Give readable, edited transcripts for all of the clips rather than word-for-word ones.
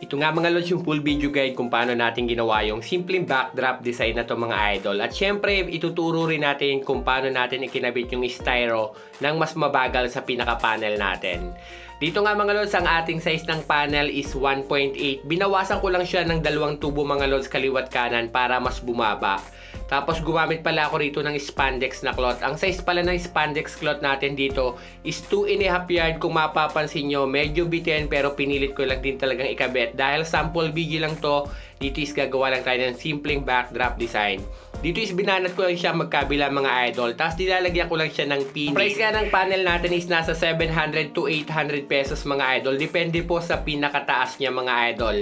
Ito nga mga lods yung full video guide kung paano natin ginawa yung simpleng backdrop design na to mga idol. At syempre, ituturo rin natin kung paano natin ikinabit yung styro ng mas mabagal sa pinaka-panel natin. Dito nga mga lods, ang ating size ng panel is 1.8. Binawasan ko lang siya ng 2 tubo mga lods kaliwat kanan para mas bumaba. Tapos gumamit pala ako rito ng spandex na cloth. Ang size pala ng spandex cloth natin dito is 2.5 yard. Kung mapapansin nyo, medyo bitin pero pinilit ko lang din talagang ikabit. Dahil sample video lang to, dito is gagawa lang tayo ng simpleng backdrop design. Dito is binanat ko lang siya magkabila mga idol. Tapos nilalagyan ko lang siya ng pin. Price nga ng panel natin is nasa 700 to 800 pesos mga idol. Depende po sa pinakataas niya mga idol.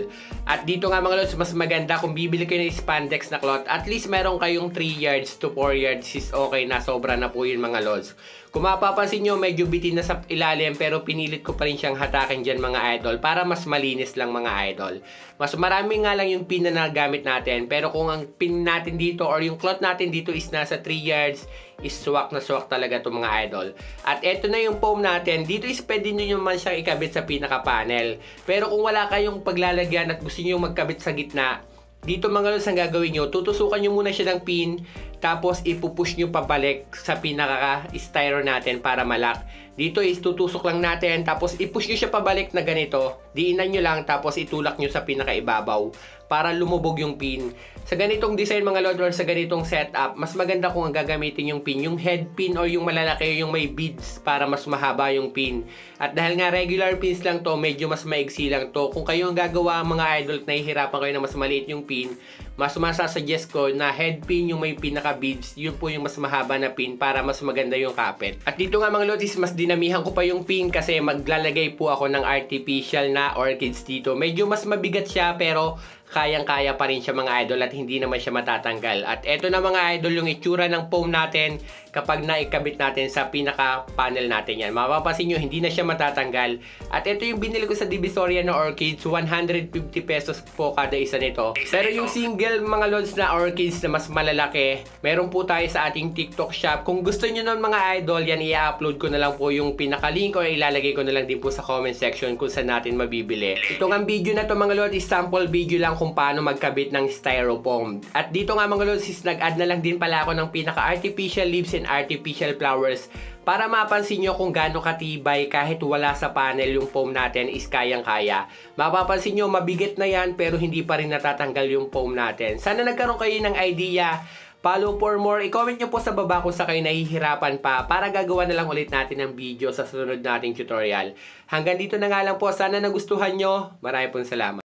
At dito nga mga lods, mas maganda kung bibili kayo ng spandex na cloth. At least meron kayong 3 yards to 4 yards is okay na. Sobra na po yun mga lods. Kung mapapansin nyo, medyo bitin na sa ilalim pero pinilit ko pa rin siyang hatakin dyan mga idol para mas malinis lang mga idol. Mas marami nga lang yung pin na nagamit natin, pero kung ang pin natin dito or yung cloth natin dito is nasa 3 yards, is swak na swak talaga to mga idol. At eto na yung foam natin. Dito is pwede nyo naman siyang ikabit sa pinaka-panel. Pero kung wala kayong paglalagyan at gusto nyo magkabit sa gitna, dito mga lods, ang gagawin nyo, tutusukan nyo muna siya ng pin, tapos ipupush nyo pabalik sa pinaka-styro natin para malak. Dito is tutusok lang natin, tapos ipush nyo siya pabalik na ganito. Diinan nyo lang, tapos itulak nyo sa pinaka-ibabaw para lumubog yung pin. Sa ganitong design mga lods or sa ganitong setup, mas maganda kung ang gagamitin yung pin, yung head pin or yung malalaki, yung may beads para mas mahaba yung pin. At dahil nga regular pins lang to, medyo mas maigsi lang to. Kung kayo ang gagawa mga idol at nahihirapan kayo na mas maliit yung pin, mas masasuggest ko na head pin yung may pinaka beads, yun po yung mas mahaba na pin para mas maganda yung kapit. At dito nga mga lods, mas dinamihan ko pa yung pin kasi maglalagay po ako ng artificial na orchids dito. Medyo mas mabigat siya pero kayang-kaya pa rin siya mga idol at hindi naman siya matatanggal. At eto na mga idol yung itsura ng foam natin kapag naikabit natin sa pinaka-panel natin yan. Mapapansin nyo, hindi na siya matatanggal. At ito yung binili ko sa Divisoria na orchids, 150 pesos po kada isa nito. Pero yung single mga lods na orchids na mas malalaki, meron po tayo sa ating TikTok shop. Kung gusto nyo nun mga idol, yan i-upload ko na lang po yung pinaka-link o ilalagay ko na lang din po sa comment section kung saan natin mabibili. Itong ang video na to mga lods is sample video lang kung paano magkabit ng styrofoam. At dito nga mga lods, nag-add na lang din pala ako ng pinaka-artificial leaves and artificial flowers para mapansin nyo kung gaano katibay kahit wala sa panel yung foam natin is kayang-kaya. Mapapansin nyo, mabigat na yan pero hindi pa rin natatanggal yung foam natin. Sana nagkaroon kayo ng idea. Follow for more. I-comment nyo po sa baba kung sa kayo nahihirapan pa para gagawa na lang ulit natin ng video sa susunod nating tutorial. Hanggang dito na nga lang po. Sana nagustuhan nyo. Maraming pong salamat.